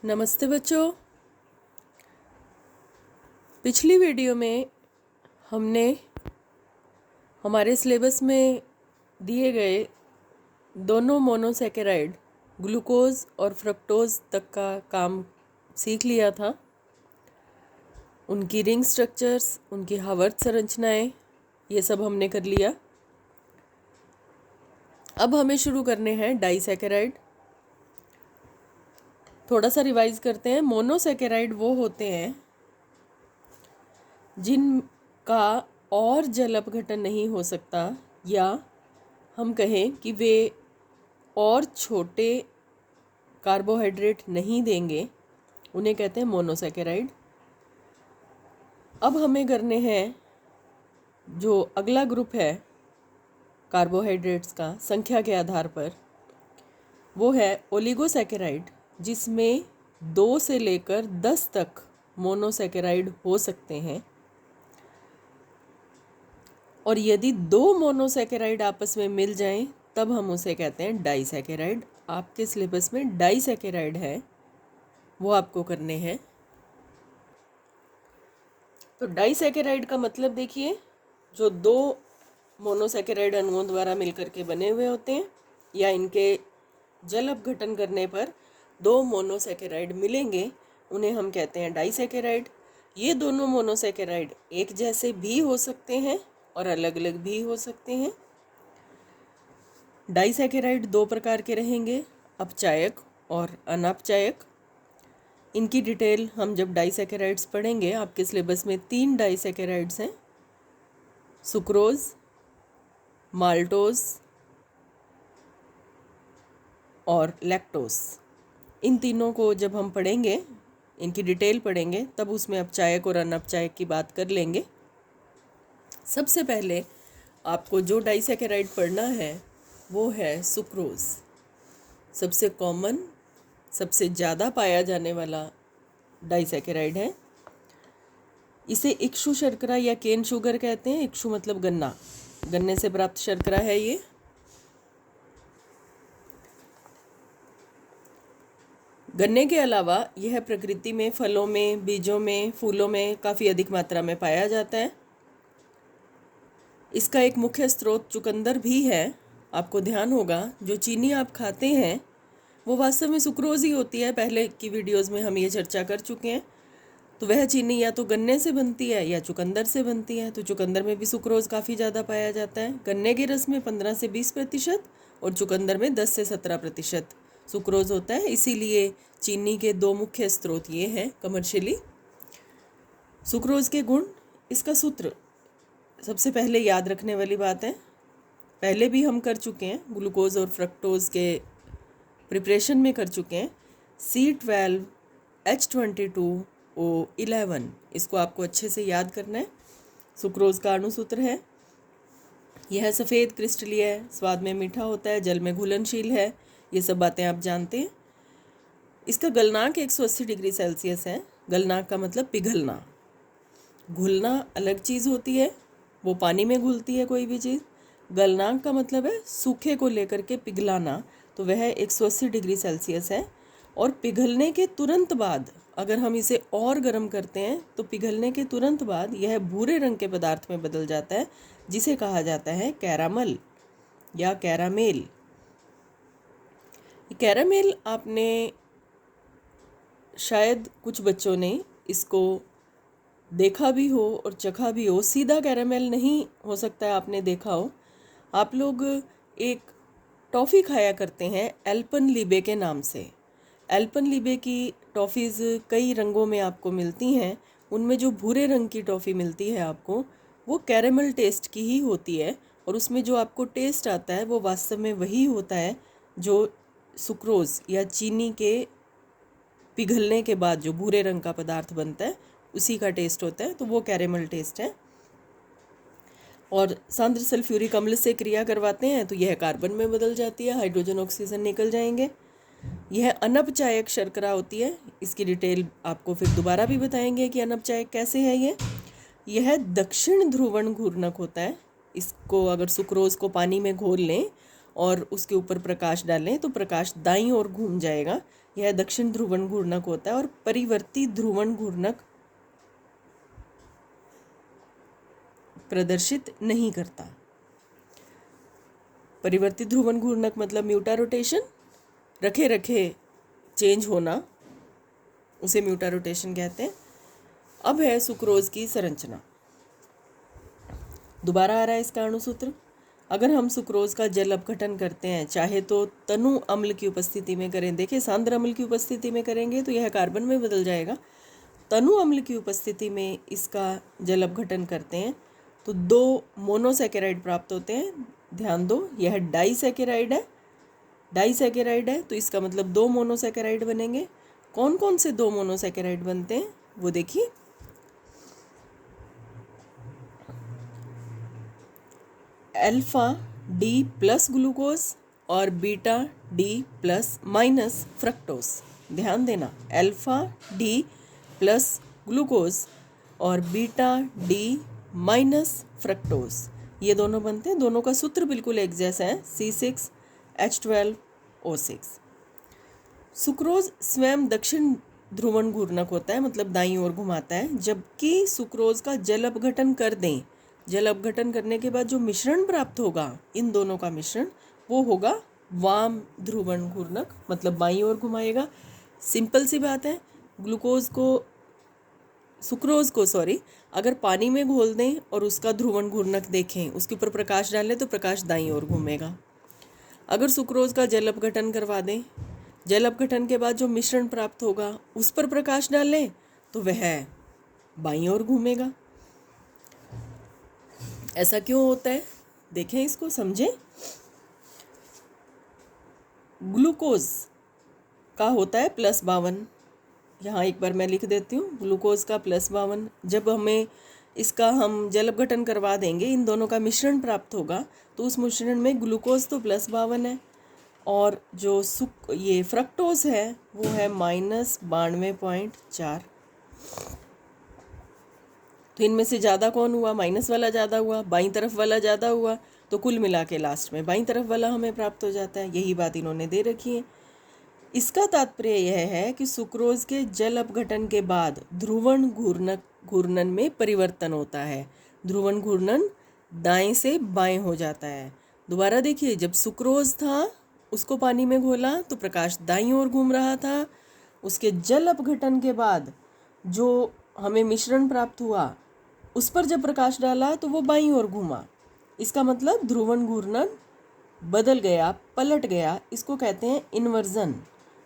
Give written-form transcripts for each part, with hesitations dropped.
नमस्ते बच्चों। पिछली वीडियो में हमने हमारे सिलेबस में दिए गए दोनों मोनोसैकेराइड ग्लूकोज और फ्रक्टोज तक का काम सीख लिया था। उनकी रिंग स्ट्रक्चर्स, उनकी हावर्त संरचनाएं, ये सब हमने कर लिया। अब हमें शुरू करने हैं डाइसैकेराइड। थोड़ा सा रिवाइज करते हैं। मोनोसैकेराइड वो होते हैं जिनका और जल अपघटन नहीं हो सकता, या हम कहें कि वे और छोटे कार्बोहाइड्रेट नहीं देंगे, उन्हें कहते हैं मोनोसैकेराइड। अब हमें करने हैं जो अगला ग्रुप है कार्बोहाइड्रेट्स का संख्या के आधार पर, वो है ओलिगोसैकेराइड, जिसमें 2 से लेकर 10 तक मोनोसैकेराइड हो सकते हैं। और यदि 2 मोनोसैकेराइड आपस में मिल जाएं तब हम उसे कहते हैं डाइसैकेराइड। आपके सिलेबस में डाइसैकेराइड है, वो आपको करने हैं। तो डाइसैकेराइड का मतलब देखिए, जो 2 मोनोसैकेराइड अणुओं द्वारा मिलकर के बने हुए होते हैं, या इनके जल अपघटन करने पर 2 मोनोसैकेराइड मिलेंगे, उन्हें हम कहते हैं डाइसैकेराइड। ये दोनों मोनोसैकेराइड एक जैसे भी हो सकते हैं और अलग अलग भी हो सकते हैं। डाइसैकेराइड 2 प्रकार के रहेंगे, अपचायक और अनपचायक। इनकी डिटेल हम जब डाइसैकेराइड्स पढ़ेंगे, आपके सिलेबस में 3 डाइसैकेराइड्स हैं, सुक्रोज, माल्टोज और लैक्टोज। इन तीनों को जब हम पढ़ेंगे, इनकी डिटेल पढ़ेंगे, तब उसमें अपचायक और अनपचायक की बात कर लेंगे। सबसे पहले आपको जो डाइसैकेराइड पढ़ना है वो है सुक्रोज। सबसे कॉमन, सबसे ज़्यादा पाया जाने वाला डाइसैकेराइड है। इसे इक्षु शर्करा या केन शुगर कहते हैं। इक्षु मतलब गन्ना, गन्ने से प्राप्त शर्करा है ये। गन्ने के अलावा यह प्रकृति में फलों में, बीजों में, फूलों में काफ़ी अधिक मात्रा में पाया जाता है। इसका एक मुख्य स्रोत चुकंदर भी है। आपको ध्यान होगा, जो चीनी आप खाते हैं वो वास्तव में सुक्रोज ही होती है। पहले की वीडियोस में हम ये चर्चा कर चुके हैं। तो वह चीनी या तो गन्ने से बनती है या चुकंदर से बनती है। तो चुकंदर में भी सुक्रोज काफ़ी ज़्यादा पाया जाता है। गन्ने के रस में 15 से 20% और चुकंदर में 10 से 17% सुक्रोज होता है। इसीलिए चीनी के 2 मुख्य स्रोत ये हैं कमर्शियली। सुक्रोज के गुण, इसका सूत्र सबसे पहले याद रखने वाली बात है, पहले भी हम कर चुके हैं, ग्लूकोज और फ्रक्टोज के प्रिपरेशन में कर चुके हैं। C12H22O11, इसको आपको अच्छे से याद करना है। सुक्रोज का अणुसूत्र है। यह सफ़ेद क्रिस्टलीय है, स्वाद में मीठा होता है, जल में घुलनशील है। ये सब बातें आप जानते हैं। इसका गलनांक 180 डिग्री सेल्सियस है। गलनांक का मतलब पिघलना। घुलना अलग चीज़ होती है, वो पानी में घुलती है कोई भी चीज़। गलनांक का मतलब है सूखे को लेकर के पिघलाना, तो वह 180 डिग्री सेल्सियस है। और पिघलने के तुरंत बाद अगर हम इसे और गर्म करते हैं तो पिघलने के तुरंत बाद यह भूरे रंग के पदार्थ में बदल जाता है, जिसे कहा जाता है कैरामल या कैरामेल। कैरामेल आपने शायद कुछ बच्चों ने इसको देखा भी हो और चखा भी हो। सीधा कैरामेल नहीं हो सकता है आपने देखा हो। आप लोग एक टॉफ़ी खाया करते हैं एल्पेनलीबे के नाम से। एल्पेनलीबे की टॉफ़ीज़ कई रंगों में आपको मिलती हैं। उनमें जो भूरे रंग की टॉफ़ी मिलती है आपको, वो कैरामल टेस्ट की ही होती है। और उसमें जो आपको टेस्ट आता है वो वास्तव में वही होता है जो सुक्रोज या चीनी के पिघलने के बाद जो भूरे रंग का पदार्थ बनता है, उसी का टेस्ट होता है। तो वो कैरामल टेस्ट है। और सांद्र सल्फ्यूरिक अम्ल से क्रिया करवाते हैं तो यह कार्बन में बदल जाती है, हाइड्रोजन ऑक्सीजन निकल जाएंगे। यह अनपचायक शर्करा होती है। इसकी डिटेल आपको फिर दोबारा भी बताएंगे कि अनपचायक कैसे है यह दक्षिण ध्रुवण घूर्णक होता है। इसको अगर सुक्रोज को पानी में घोल लें और उसके ऊपर प्रकाश डालें तो प्रकाश दाईं ओर घूम जाएगा। यह दक्षिण ध्रुवण घूर्णक होता है और परिवर्ती ध्रुवण घूर्णक प्रदर्शित नहीं करता। परिवर्ती ध्रुवण घूर्णक मतलब म्यूटा रोटेशन, रखे रखे चेंज होना, उसे म्यूटा रोटेशन कहते हैं। अब है सुक्रोज की संरचना। दोबारा आ रहा है इसका अणुसूत्र। अगर हम सुक्रोज का जल अपघटन करते हैं, चाहे तो तनु अम्ल की उपस्थिति में करें, देखिए सांद्र अम्ल की उपस्थिति में करेंगे तो यह कार्बन में बदल जाएगा। तनु अम्ल की उपस्थिति में इसका जल अपघटन करते हैं तो 2 मोनोसैकेराइड प्राप्त होते हैं। ध्यान दो, यह डाइसैकेराइड है, तो इसका मतलब 2 मोनोसैकेराइड बनेंगे। कौन कौन से 2 मोनोसैकेराइड बनते हैं वो देखिए। अल्फा डी प्लस ग्लूकोज और beta D plus minus fructose. ध्यान देना, अल्फा डी प्लस ग्लूकोज और बीटा डी माइनस फ्रक्टोज, ये दोनों बनते हैं। दोनों का सूत्र बिल्कुल एक जैसा है, C6H12O6। सुक्रोज स्वयं दक्षिण ध्रुवण घूर्णक होता है, मतलब दाईं ओर घुमाता है, जबकि सुक्रोज का जल अपघटन कर दें, जल अपघटन करने के बाद जो मिश्रण प्राप्त होगा, इन दोनों का मिश्रण, वो होगा वाम ध्रुवण घूर्णक, मतलब बाईं ओर घुमाएगा। सिंपल सी बात है। सुक्रोज को अगर पानी में घोल दें और उसका ध्रुवण घूर्णक देखें, उसके ऊपर प्रकाश डालें तो प्रकाश दाईं ओर घूमेगा। अगर सुक्रोज का जल अपघटन करवा दें, जल अपघटन के बाद जो मिश्रण प्राप्त होगा उस पर प्रकाश डालें तो वह बाईं ओर घूमेगा। ऐसा क्यों होता है, देखें इसको, समझें। ग्लूकोज का होता है +52, यहाँ एक बार मैं लिख देती हूँ, ग्लूकोज का +52। जब हम जल अपघटन करवा देंगे, इन दोनों का मिश्रण प्राप्त होगा तो उस मिश्रण में ग्लूकोज तो +52 है और जो ये फ्रक्टोज है वो है -92.4। तो इनमें से ज़्यादा कौन हुआ, माइनस वाला ज़्यादा हुआ, बाईं तरफ वाला ज़्यादा हुआ, तो कुल मिला के लास्ट में बाईं तरफ वाला हमें प्राप्त हो जाता है। यही बात इन्होंने दे रखी है। इसका तात्पर्य यह है कि सुक्रोज के जल अपघटन के बाद ध्रुवण घूर्णन में परिवर्तन होता है। ध्रुवण घूर्णन दाएं से बाएं हो जाता है। दोबारा देखिए, जब सुक्रोज था उसको पानी में घोला तो प्रकाश दाईं ओर घूम रहा था। उसके जल अपघटन के बाद जो हमें मिश्रण प्राप्त हुआ उस पर जब प्रकाश डाला तो वो बाईं ओर घूमा। इसका मतलब ध्रुवण घूर्णन बदल गया, पलट गया। इसको कहते हैं इन्वर्जन।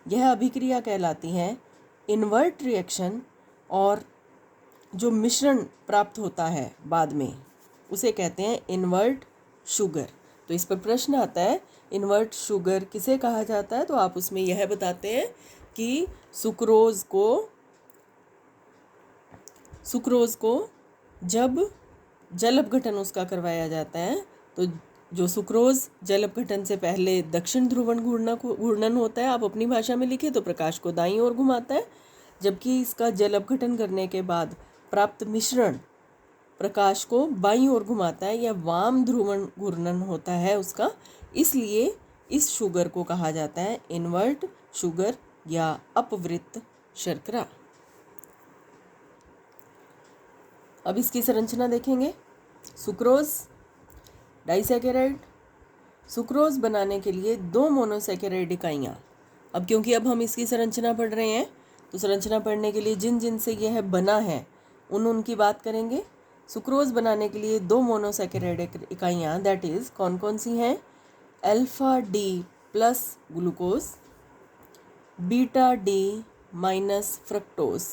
यह अभिक्रिया कहलाती है इन्वर्ट रिएक्शन। और जो मिश्रण प्राप्त होता है बाद में उसे कहते हैं इन्वर्ट शुगर। तो इस पर प्रश्न आता है, इन्वर्ट शुगर किसे कहा जाता है, तो आप उसमें यह बताते हैं कि सुक्रोज को जब जल अपघटन उसका करवाया जाता है तो जो सुक्रोज जल अपघटन से पहले दक्षिण ध्रुवण घूर्णन होता है, आप अपनी भाषा में लिखे तो प्रकाश को दाईं ओर घुमाता है, जबकि इसका जल अपघटन करने के बाद प्राप्त मिश्रण प्रकाश को बाईं ओर घुमाता है, या वाम ध्रुवण घूर्णन होता है उसका। इसलिए इस शुगर को कहा जाता है इन्वर्ट शुगर या अपवृत्त शर्करा। अब इसकी संरचना देखेंगे। Sucrose disaccharide. सुक्रोज बनाने के लिए 2 मोनोसैकेराइड इकाइयाँ। अब क्योंकि अब हम इसकी संरचना पढ़ रहे हैं तो संरचना पढ़ने के लिए जिन जिन से यह बना है उनकी बात करेंगे। सुक्रोज बनाने के लिए 2 मोनोसैकेराइड इकाइयाँ, दैट इज़ कौन कौन सी हैं, alpha D plus glucose, beta D minus fructose,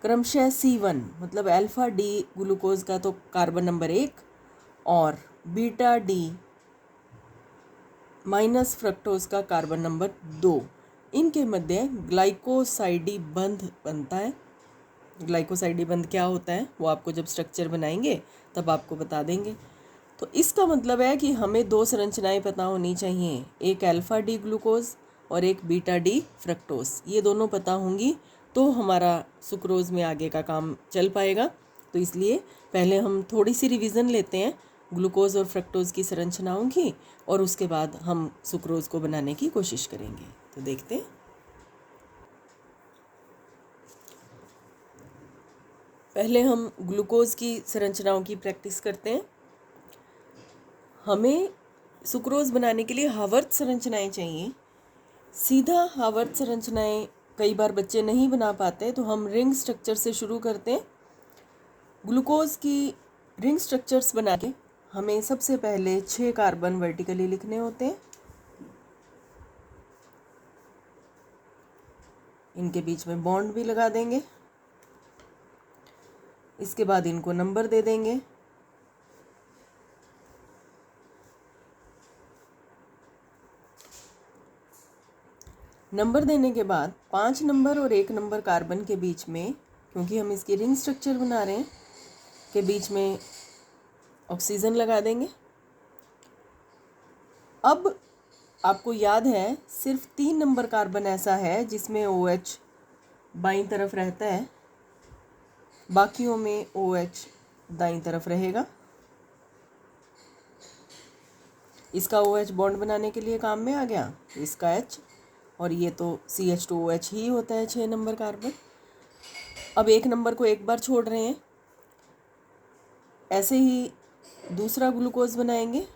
क्रमशः C1, मतलब अल्फा डी ग्लूकोज का तो कार्बन नंबर 1 और बीटा डी माइनस फ्रक्टोज का कार्बन नंबर 2। इनके मध्य ग्लाइकोसाइडी बंध बनता है। ग्लाइकोसाइडी बंध क्या होता है वो आपको जब स्ट्रक्चर बनाएंगे तब आपको बता देंगे। तो इसका मतलब है कि हमें 2 संरचनाएं पता होनी चाहिए, एक अल्फा डी ग्लूकोज और एक बीटा डी फ्रक्टोज। ये दोनों पता होंगी तो हमारा सुक्रोज में आगे का काम चल पाएगा। तो इसलिए पहले हम थोड़ी सी रिवीजन लेते हैं ग्लूकोज और फ्रक्टोज की संरचनाओं की, और उसके बाद हम सुक्रोज को बनाने की कोशिश करेंगे। तो देखते हैं। पहले हम ग्लूकोज की संरचनाओं की प्रैक्टिस करते हैं। हमें सुक्रोज बनाने के लिए हावर्त संरचनाएं चाहिए। सीधा हावर्त संरचनाएं कई बार बच्चे नहीं बना पाते, तो हम रिंग स्ट्रक्चर से शुरू करते हैं। ग्लूकोज की रिंग स्ट्रक्चर्स बना के हमें सबसे पहले 6 कार्बन वर्टिकली लिखने होते हैं। इनके बीच में बॉन्ड भी लगा देंगे। इसके बाद इनको नंबर दे देंगे। नंबर देने के बाद 5 नंबर और 1 नंबर कार्बन के बीच में, क्योंकि हम इसकी रिंग स्ट्रक्चर बना रहे हैं, के बीच में ऑक्सीजन लगा देंगे। अब आपको याद है सिर्फ 3 नंबर कार्बन ऐसा है जिसमें OH बाईं तरफ रहता है, बाकियों में OH दाईं तरफ रहेगा। इसका OH बॉन्ड बनाने के लिए काम में आ गया, इसका H, और ये तो CH2OH ही होता है 6 नंबर कार्बन। अब 1 नंबर को एक बार छोड़ रहे हैं। ऐसे ही दूसरा ग्लूकोज बनाएंगे।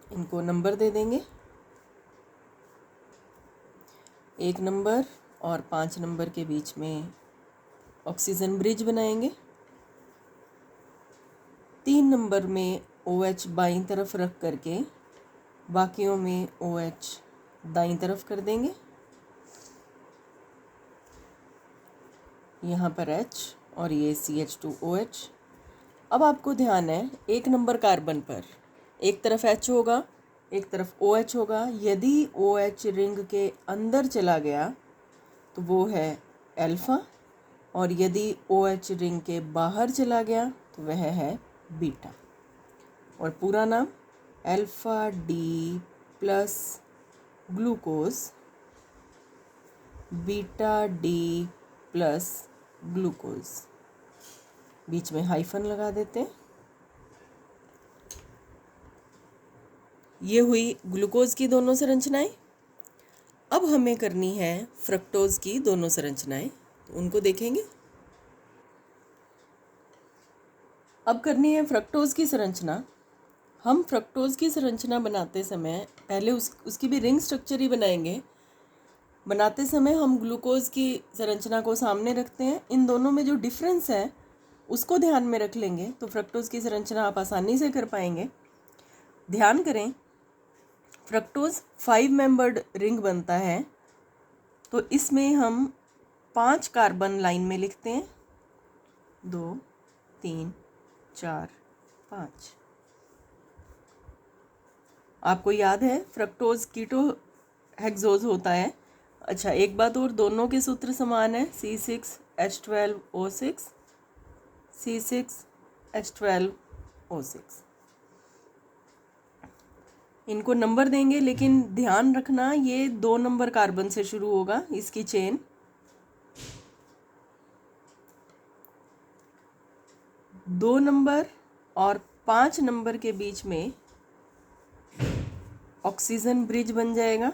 इनको नंबर दे देंगे। 1 नंबर और 5 नंबर के बीच में ऑक्सीजन ब्रिज बनाएंगे। 3 नंबर में OH बाईं तरफ रख करके बाकियों में OH दाईं तरफ कर देंगे। यहाँ पर H और ये CH2OH। अब आपको ध्यान है 1 नंबर कार्बन पर एक तरफ H होगा, एक तरफ OH होगा। यदि OH रिंग के अंदर चला गया तो वो है अल्फ़ा, और यदि OH रिंग के बाहर चला गया तो वह है बीटा। और पूरा नाम alpha D plus glucose beta D plus glucose. बीच में हाइफन लगा देते हैं। ये हुई ग्लूकोज की दोनों संरचनाएं। अब हमें करनी है फ्रक्टोज की दोनों संरचनाएं, तो उनको देखेंगे। अब करनी है फ्रक्टोज की संरचना। हम फ्रक्टोज की संरचना बनाते समय पहले उसकी भी रिंग स्ट्रक्चर ही बनाएंगे। बनाते समय हम ग्लूकोज की संरचना को सामने रखते हैं। इन दोनों में जो डिफरेंस है उसको ध्यान में रख लेंगे तो फ्रक्टोज की संरचना आप आसानी से कर पाएंगे। ध्यान करें, फ्रक्टोज 5 मेंबर्ड रिंग बनता है, तो इसमें हम 5 कार्बन लाइन में लिखते हैं। 2 3 4 5। आपको याद है फ्रक्टोज कीटो हेक्सोज होता है। अच्छा, एक बात और, दोनों के सूत्र समान है, C6H12O6 C6H12O6। इनको नंबर देंगे, लेकिन ध्यान रखना ये 2 नंबर कार्बन से शुरू होगा इसकी चेन। 2 नंबर और 5 नंबर के बीच में ऑक्सीजन ब्रिज बन जाएगा।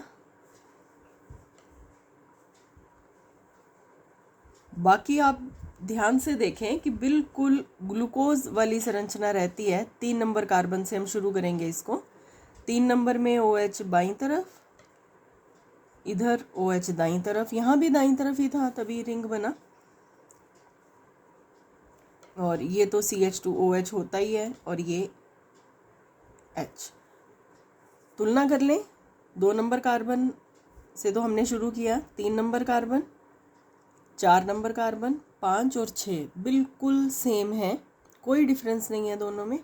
बाकी आप ध्यान से देखें कि बिल्कुल ग्लूकोज वाली संरचना रहती है। 3 नंबर कार्बन से हम शुरू करेंगे इसको। 3 नंबर में OH बाईं तरफ, इधर OH दाईं तरफ, यहाँ भी दाईं तरफ ही था तभी रिंग बना। और ये तो CH2OH होता ही है, और ये H। तुलना कर लें, 2 नंबर कार्बन से तो हमने शुरू किया। 3 नंबर कार्बन, 4 नंबर कार्बन, 5 और 6 बिल्कुल सेम है, कोई डिफरेंस नहीं है दोनों में।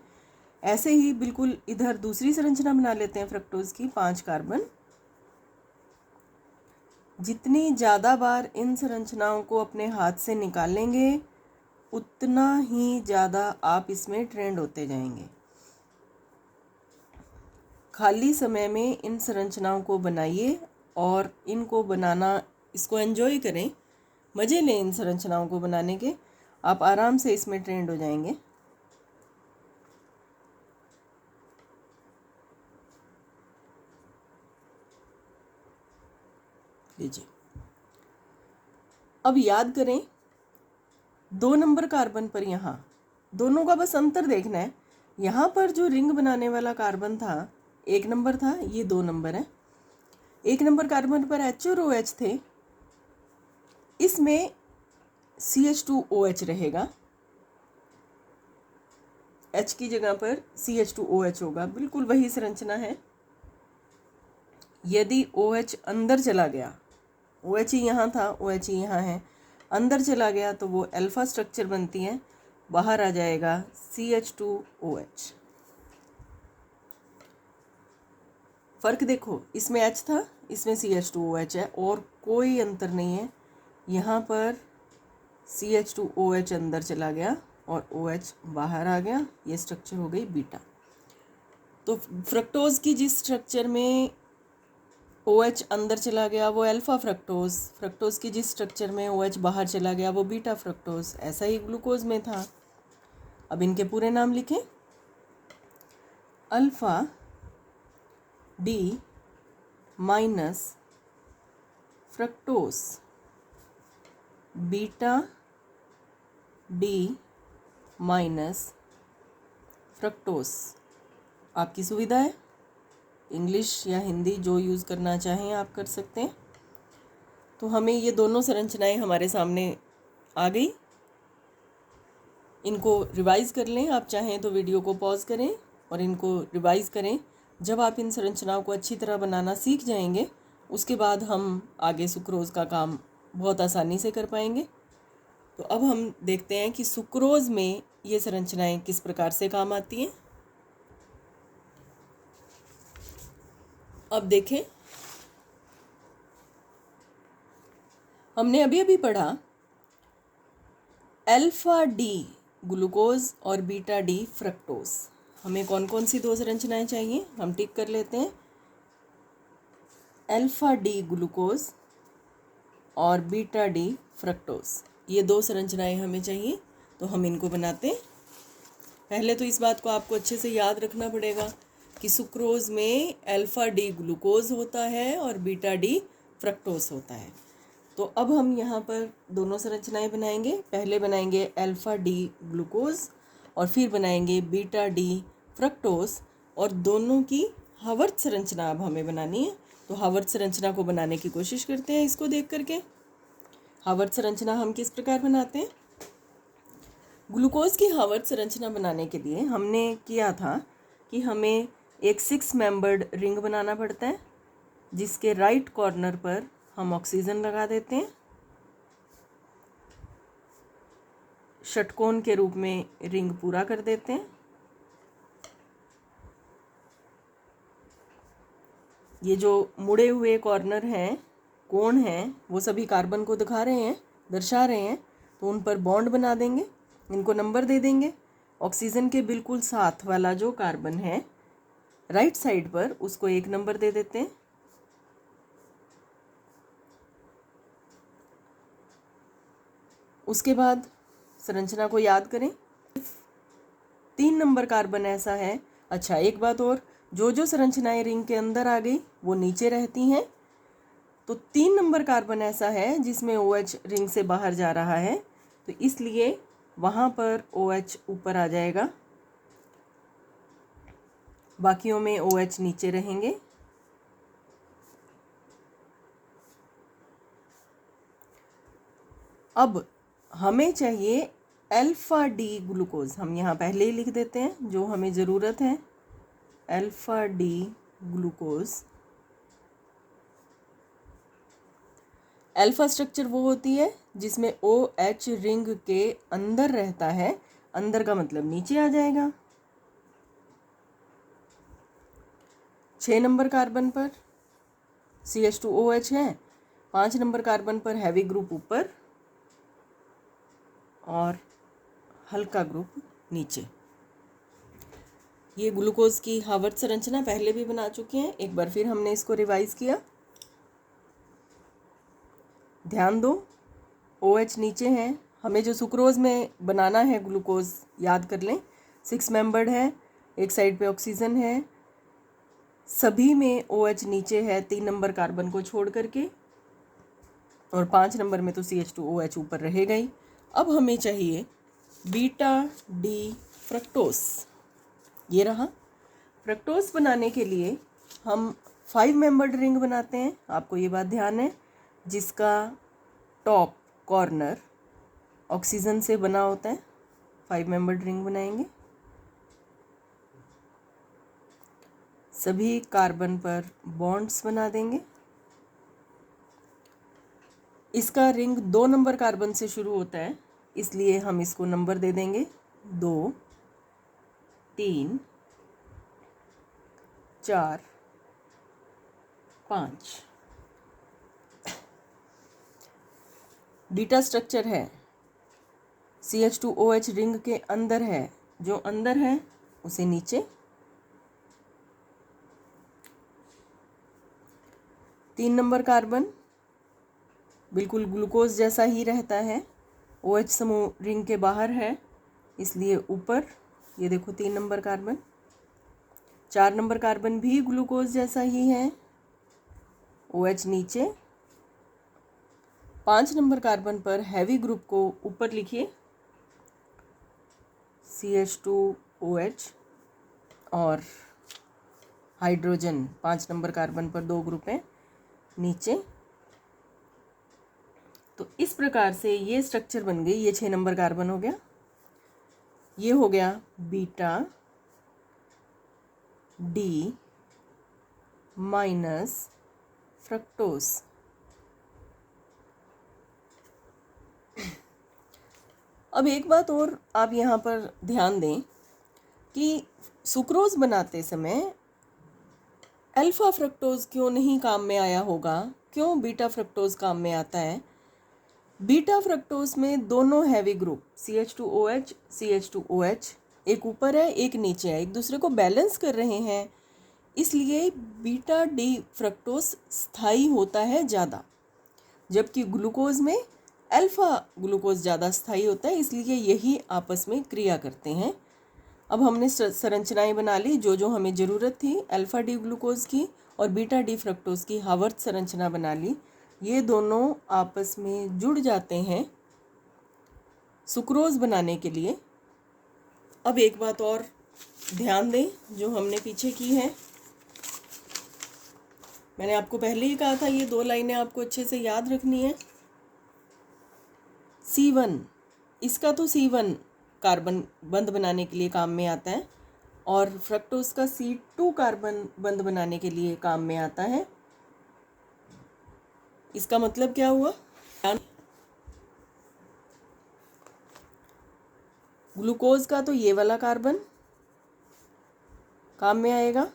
ऐसे ही बिल्कुल इधर दूसरी संरचना बना लेते हैं फ्रक्टोज की, 5 कार्बन। जितनी ज़्यादा बार इन संरचनाओं को अपने हाथ से निकालेंगे उतना ही ज़्यादा आप इसमें ट्रेंड होते जाएंगे। खाली समय में इन संरचनाओं को बनाइए और इनको बनाना इसको एंजॉय करें, मज़े लें इन संरचनाओं को बनाने के। आप आराम से इसमें ट्रेंड हो जाएंगे। लीजिए, अब याद करें 2 नंबर कार्बन पर, यहाँ दोनों का बस अंतर देखना है। यहाँ पर जो रिंग बनाने वाला कार्बन था 1 नंबर था, ये 2 नंबर है। 1 नंबर कार्बन पर H और OH थे, इसमें CH2OH रहेगा, H की जगह पर CH2OH होगा, बिल्कुल वही संरचना है। यदि OH अंदर चला गया, OH ही यहाँ था, OH ही यहाँ है, अंदर चला गया तो वो अल्फा स्ट्रक्चर बनती है, बाहर आ जाएगा CH2OH। फ़र्क देखो, इसमें H था, इसमें CH2OH है, और कोई अंतर नहीं है। यहाँ पर CH2OH अंदर चला गया और OH बाहर आ गया, ये स्ट्रक्चर हो गई बीटा। तो फ्रक्टोज़ की जिस स्ट्रक्चर में OH अंदर चला गया वो अल्फ़ा फ्रक्टोज़, फ्रक्टोज़ की जिस स्ट्रक्चर में OH बाहर चला गया वो बीटा फ्रक्टोज़। ऐसा ही ग्लूकोज़ में था। अब इनके पूरे नाम लिखें, alpha D minus fructose, beta D minus fructose. आपकी सुविधा है, इंग्लिश या हिंदी जो यूज़ करना चाहें आप कर सकते हैं। तो हमें ये दोनों संरचनाएं हमारे सामने आ गई। इनको रिवाइज़ कर लें, आप चाहें तो वीडियो को पॉज करें और इनको रिवाइज़ करें। जब आप इन संरचनाओं को अच्छी तरह बनाना सीख जाएंगे, उसके बाद हम आगे सुक्रोज़ का काम बहुत आसानी से कर पाएंगे। तो अब हम देखते हैं कि सुक्रोज़ में ये संरचनाएं किस प्रकार से काम आती हैं। अब देखें, हमने अभी अभी पढ़ा अल्फ़ा डी ग्लूकोज और बीटा डी फ्रक्टोज। हमें कौन कौन सी 2 संरचनाएं चाहिए, हम टिक कर लेते हैं। अल्फ़ा डी ग्लूकोज और बीटा डी फ्रक्टोज, ये 2 संरचनाएं हमें चाहिए, तो हम इनको बनाते हैं। पहले तो इस बात को आपको अच्छे से याद रखना पड़ेगा कि सुक्रोज़ में अल्फ़ा डी ग्लूकोज होता है और बीटा डी फ्रक्टोज होता है। तो अब हम यहाँ पर दोनों संरचनाएं बनाएंगे। पहले बनाएंगे अल्फ़ा डी ग्लूकोज और फिर बनाएंगे बीटा डी फ्रक्टोज, और दोनों की हावर्त संरचना अब हमें बनानी है। तो हावर्त संरचना को बनाने की कोशिश करते हैं इसको देख करके। हावर्त संरचना हम किस प्रकार बनाते हैं? ग्लूकोज की हावर्त संरचना बनाने के लिए हमने किया था कि हमें एक 6 मेंबर्ड रिंग बनाना पड़ता है, जिसके राइट कॉर्नर पर हम ऑक्सीजन लगा देते हैं। षटकोण के रूप में रिंग पूरा कर देते हैं। ये जो मुड़े हुए कॉर्नर हैं, कोण हैं, वो सभी कार्बन को दिखा रहे हैं, दर्शा रहे हैं। तो उन पर बॉन्ड बना देंगे, इनको नंबर दे देंगे। ऑक्सीजन के बिल्कुल साथ वाला जो कार्बन है राइट साइड पर, उसको 1 नंबर दे देते हैं। उसके बाद संरचना को याद करें। 3 नंबर कार्बन ऐसा है। अच्छा, एक बात और, जो जो संरचनाएं रिंग के अंदर आ गई वो नीचे रहती हैं। तो 3 नंबर कार्बन ऐसा है जिसमें OH रिंग से बाहर जा रहा है, तो इसलिए वहाँ पर OH ऊपर आ जाएगा, बाकियों में OH नीचे रहेंगे। अब हमें चाहिए अल्फ़ा डी ग्लूकोज। हम यहाँ पहले ही लिख देते हैं जो हमें ज़रूरत है, alpha D glucose. Alpha structure वो होती है जिसमें OH रिंग के अंदर रहता है। अंदर का मतलब नीचे आ जाएगा। 6 नंबर कार्बन पर CH2OH है, 5 नंबर कार्बन पर हैवी ग्रुप ऊपर और हल्का ग्रुप नीचे। ये ग्लूकोज की हावर्त संरचना पहले भी बना चुके हैं, एक बार फिर हमने इसको रिवाइज किया। ध्यान दो, OH नीचे है, हमें जो सुक्रोज में बनाना है ग्लूकोज याद कर लें, 6 मेंबर्ड है, एक साइड पे ऑक्सीजन है, सभी में OH नीचे है 3 नंबर कार्बन को छोड़ करके, और 5 नंबर में तो CH2OH ऊपर रहेगा ही। अब हमें चाहिए बीटा डी फ्रक्टोस। ये रहा। फ्रक्टोस बनाने के लिए हम 5 मेंबर्ड रिंग बनाते हैं, आपको ये बात ध्यान है, जिसका टॉप कॉर्नर ऑक्सीजन से बना होता है। 5 मेंबर्ड रिंग बनाएंगे, सभी कार्बन पर बॉन्ड्स बना देंगे। इसका रिंग 2 नंबर कार्बन से शुरू होता है, इसलिए हम इसको नंबर दे देंगे 2, 3, 4, 5। बीटा स्ट्रक्चर है, CH2OH रिंग के अंदर है, जो अंदर है उसे नीचे, 3 नंबर कार्बन बिल्कुल ग्लूकोज जैसा ही रहता है, OH समूह रिंग के बाहर है इसलिए ऊपर, ये देखो 3 नंबर कार्बन। 4 नंबर कार्बन भी ग्लूकोज जैसा ही है, OH नीचे। 5 नंबर कार्बन पर हैवी ग्रुप को ऊपर लिखिए, CH2OH, और हाइड्रोजन 5 नंबर कार्बन पर 2 ग्रुप हैं नीचे। तो इस प्रकार से ये स्ट्रक्चर बन गई। ये 6 नंबर कार्बन हो गया, ये हो गया बीटा डी माइनस फ्रक्टोस। अब एक बात और आप यहाँ पर ध्यान दें कि सुक्रोज बनाते समय अल्फा फ्रक्टोज क्यों नहीं काम में आया होगा, क्यों बीटा फ्रक्टोज काम में आता है। बीटा फ्रक्टोज में दोनों हैवी ग्रुप CH2OH CH2OH, एक ऊपर है एक नीचे है, एक दूसरे को बैलेंस कर रहे हैं, इसलिए बीटा डी फ्रक्टोज स्थायी होता है ज़्यादा, जबकि ग्लूकोज में अल्फा ग्लूकोज ज़्यादा स्थायी होता है, इसलिए यही आपस में क्रिया करते हैं। अब हमने संरचनाएं बना ली जो जो हमें ज़रूरत थी, अल्फा डी ग्लूकोज की और बीटा डी फ्रक्टोज की हावर्थ संरचना बना ली। ये दोनों आपस में जुड़ जाते हैं सुक्रोज बनाने के लिए। अब एक बात और ध्यान दें जो हमने पीछे की है, मैंने आपको पहले ही कहा था ये 2 लाइनें आपको अच्छे से याद रखनी है। C1, इसका तो C1 कार्बन बंद बनाने के लिए काम में आता है, और फ्रक्टोज का C2 कार्बन बंद बनाने के लिए काम में आता है। इसका मतलब क्या हुआ, ग्लूकोज का तो ये वाला कार्बन काम में आएगा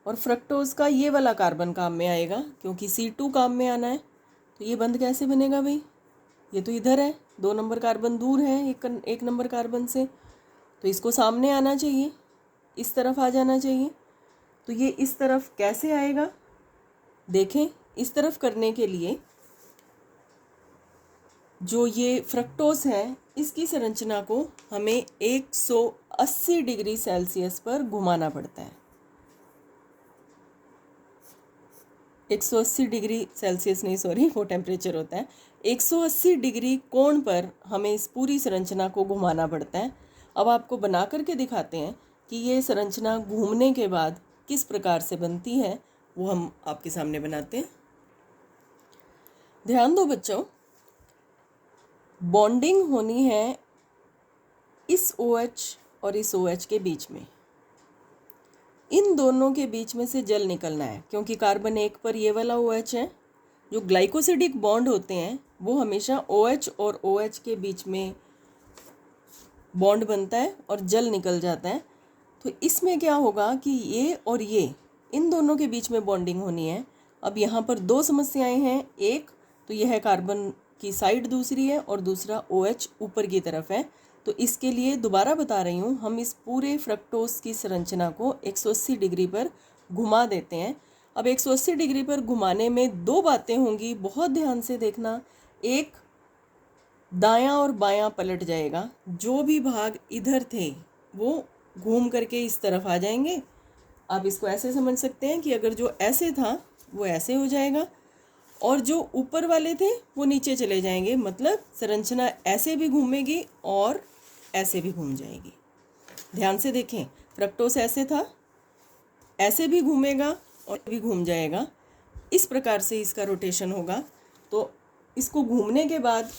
और फ्रक्टोज का ये वाला कार्बन काम में आएगा, क्योंकि C2 काम में आना है। तो ये बंद कैसे बनेगा भाई, ये तो इधर है, 2 नंबर कार्बन दूर है एक नंबर कार्बन से, तो इसको सामने आना चाहिए, इस तरफ आ जाना चाहिए। तो ये इस तरफ कैसे आएगा, देखें। इस तरफ करने के लिए जो ये फ्रक्टोज है इसकी संरचना को हमें 180 डिग्री सेल्सियस पर घुमाना पड़ता है। 180 डिग्री सेल्सियस नहीं, सॉरी, वो टेम्परेचर होता है। 180 डिग्री कोण पर हमें इस पूरी संरचना को घुमाना पड़ता है। अब आपको बना करके दिखाते हैं कि ये संरचना घूमने के बाद किस प्रकार से बनती है, वो हम आपके सामने बनाते हैं। ध्यान दो बच्चों, बॉन्डिंग होनी है इस OH और इस OH के बीच में, इन दोनों के बीच में से जल निकलना है, क्योंकि कार्बन 1 पर ये वाला OH है। जो ग्लाइकोसिडिक बॉन्ड होते हैं वो हमेशा OH और OH के बीच में बॉन्ड बनता है और जल निकल जाता है। तो इसमें क्या होगा कि ये और ये, इन दोनों के बीच में बॉन्डिंग होनी है। अब यहाँ पर 2 समस्याएं हैं, एक तो यह है कार्बन की साइड दूसरी है और दूसरा OH ऊपर की तरफ है। तो इसके लिए दोबारा बता रही हूँ, हम इस पूरे फ्रक्टोज की संरचना को 180 डिग्री पर घुमा देते हैं। अब 180 डिग्री पर घुमाने में दो बातें होंगी, बहुत ध्यान से देखना। एक, दायां और बायां पलट जाएगा, जो भी भाग इधर थे वो घूम करके इस तरफ आ जाएंगे। आप इसको ऐसे समझ सकते हैं कि अगर जो ऐसे था वो ऐसे हो जाएगा और जो ऊपर वाले थे वो नीचे चले जाएंगे, मतलब संरचना ऐसे भी घूमेगी और ऐसे भी घूम जाएगी। ध्यान से देखें, फ्रक्टोस ऐसे था, ऐसे भी घूमेगा और भी घूम जाएगा। इस प्रकार से इसका रोटेशन होगा। तो इसको घूमने के बाद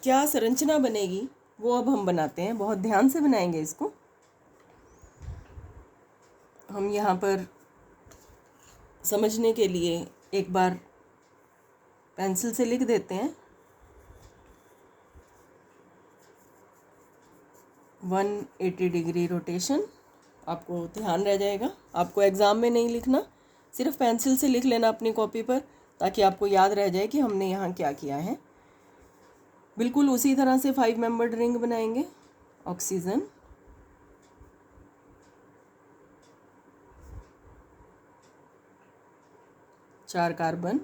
क्या संरचना बनेगी वो अब हम बनाते हैं। बहुत ध्यान से बनाएंगे इसको। हम यहाँ पर समझने के लिए एक बार पेंसिल से लिख देते हैं 180 डिग्री रोटेशन। आपको ध्यान रह जाएगा, आपको एग्ज़ाम में नहीं लिखना, सिर्फ पेंसिल से लिख लेना अपनी कॉपी पर, ताकि आपको याद रह जाए कि हमने यहाँ क्या किया है। बिल्कुल उसी तरह से 5 मेंबर्ड रिंग बनाएंगे। ऑक्सीजन, चार कार्बन,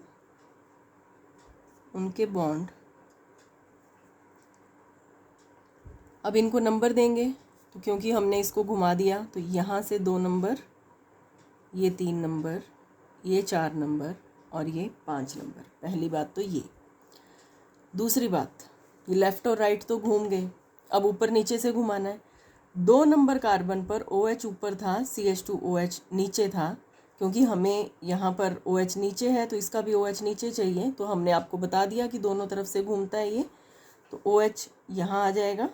उनके बॉन्ड। अब इनको नंबर देंगे, तो क्योंकि हमने इसको घुमा दिया तो यहाँ से 2 नंबर, ये 3 नंबर, ये 4 नंबर और ये 5 नंबर। पहली बात तो ये। दूसरी बात, ये लेफ़्ट और राइट तो घूम गए, अब ऊपर नीचे से घुमाना है। 2 नंबर कार्बन पर OH ऊपर था, CH2OH नीचे था। क्योंकि हमें यहाँ पर OH नीचे है तो इसका भी OH नीचे चाहिए, तो हमने आपको बता दिया कि दोनों तरफ से घूमता है ये। तो OH यहाँ आ जाएगा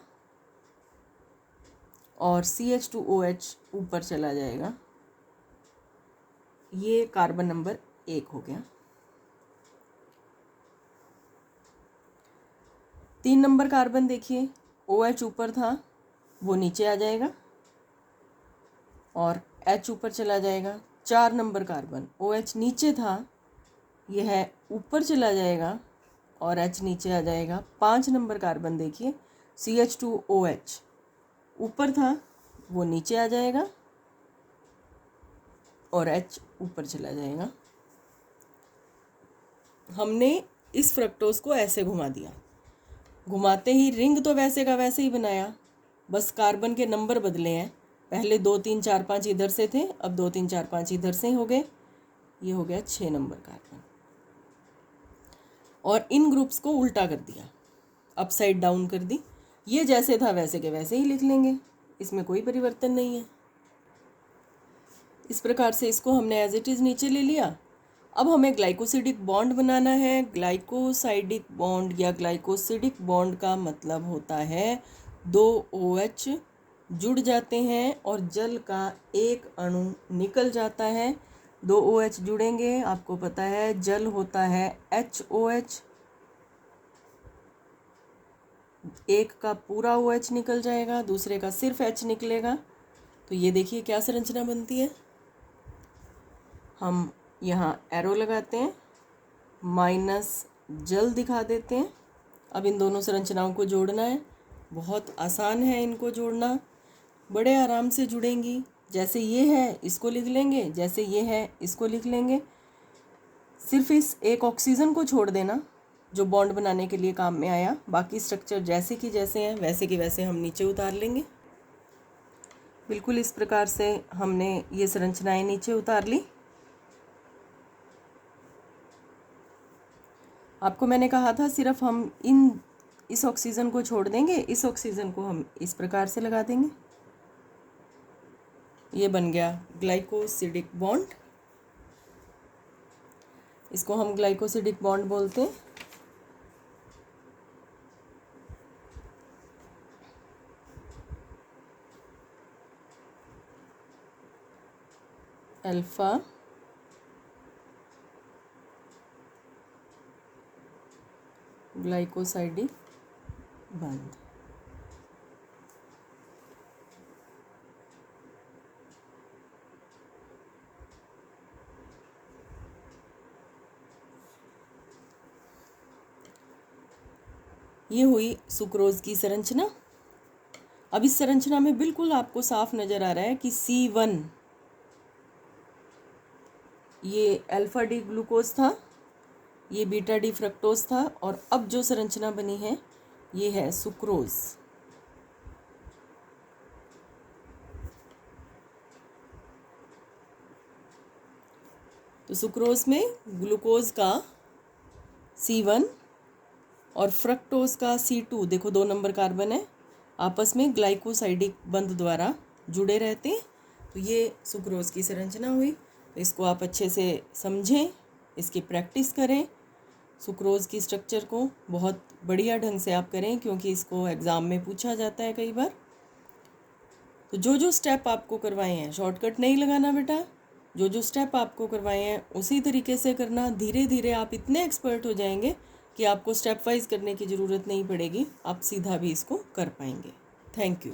और CH2OH ऊपर चला जाएगा। ये कार्बन नंबर 1 हो गया। 3 नंबर कार्बन देखिए, OH ऊपर था वो नीचे आ जाएगा और H ऊपर चला जाएगा। 4 नंबर कार्बन, OH नीचे था, यह ऊपर चला जाएगा और H नीचे आ जाएगा। 5 नंबर कार्बन देखिए, CH2OH ऊपर था वो नीचे आ जाएगा और H ऊपर चला जाएगा। हमने इस फ्रक्टोज को ऐसे घुमा दिया, घुमाते ही रिंग तो वैसे का वैसे ही बनाया, बस कार्बन के नंबर बदले हैं। पहले 2 3 4 5 इधर से थे, अब 2 3 4 5 इधर से हो गए। ये हो गया 6 नंबर कार्बन। और इन ग्रुप्स को उल्टा कर दिया, अपसाइड डाउन कर दी। ये जैसे था वैसे के वैसे ही लिख लेंगे, इसमें कोई परिवर्तन नहीं है। इस प्रकार से इसको हमने एज इट इज़ नीचे ले लिया। अब हमें ग्लाइकोसिडिक बॉन्ड बनाना है। ग्लाइकोसाइडिक बॉन्ड या ग्लाइकोसिडिक बॉन्ड का मतलब होता है 2 OH जुड़ जाते हैं और जल का एक अणु निकल जाता है। 2 OH जुड़ेंगे, आपको पता है जल होता है HOH, एक का पूरा OH निकल जाएगा, दूसरे का सिर्फ H निकलेगा। तो ये देखिए क्या संरचना बनती है। हम यहाँ एरो लगाते हैं, माइनस जल दिखा देते हैं। अब इन दोनों संरचनाओं को जोड़ना है। बहुत आसान है इनको जोड़ना, बड़े आराम से जुड़ेंगी। जैसे ये है इसको लिख लेंगे, जैसे ये है इसको लिख लेंगे। सिर्फ इस एक ऑक्सीजन को छोड़ देना जो बॉन्ड बनाने के लिए काम में आया, बाकी स्ट्रक्चर जैसे कि जैसे हैं वैसे कि वैसे हम नीचे उतार लेंगे। बिल्कुल इस प्रकार से हमने ये संरचनाएं नीचे उतार ली। आपको मैंने कहा था सिर्फ हम इस ऑक्सीजन को छोड़ देंगे, इस ऑक्सीजन को हम इस प्रकार से लगा देंगे। ये बन गया ग्लाइकोसिडिक बॉन्ड। इसको हम ग्लाइकोसिडिक बॉन्ड बोलते हैं। Alpha glycosidic bond. ये हुई सुक्रोज की संरचना। अब इस संरचना में बिल्कुल आपको साफ नज़र आ रहा है कि C1 ये अल्फा डी ग्लूकोज था, ये बीटा डी फ्रक्टोज था, और अब जो संरचना बनी है ये है सुक्रोज। तो सुक्रोज में ग्लूकोज का C1 और फ्रक्टोज का C2, देखो 2 नंबर कार्बन है, आपस में ग्लाइकोसाइडिक बंध द्वारा जुड़े रहते हैं। तो ये सुक्रोज की संरचना हुई। तो इसको आप अच्छे से समझें, इसकी प्रैक्टिस करें। सुक्रोज की स्ट्रक्चर को बहुत बढ़िया ढंग से आप करें, क्योंकि इसको एग्ज़ाम में पूछा जाता है कई बार। तो जो जो स्टेप आपको करवाए हैं, शॉर्टकट नहीं लगाना बेटा, जो जो स्टेप आपको करवाए हैं उसी तरीके से करना। धीरे धीरे आप इतने एक्सपर्ट हो जाएंगे कि आपको स्टेप वाइज करने की ज़रूरत नहीं पड़ेगी, आप सीधा भी इसको कर पाएंगे। Thank you.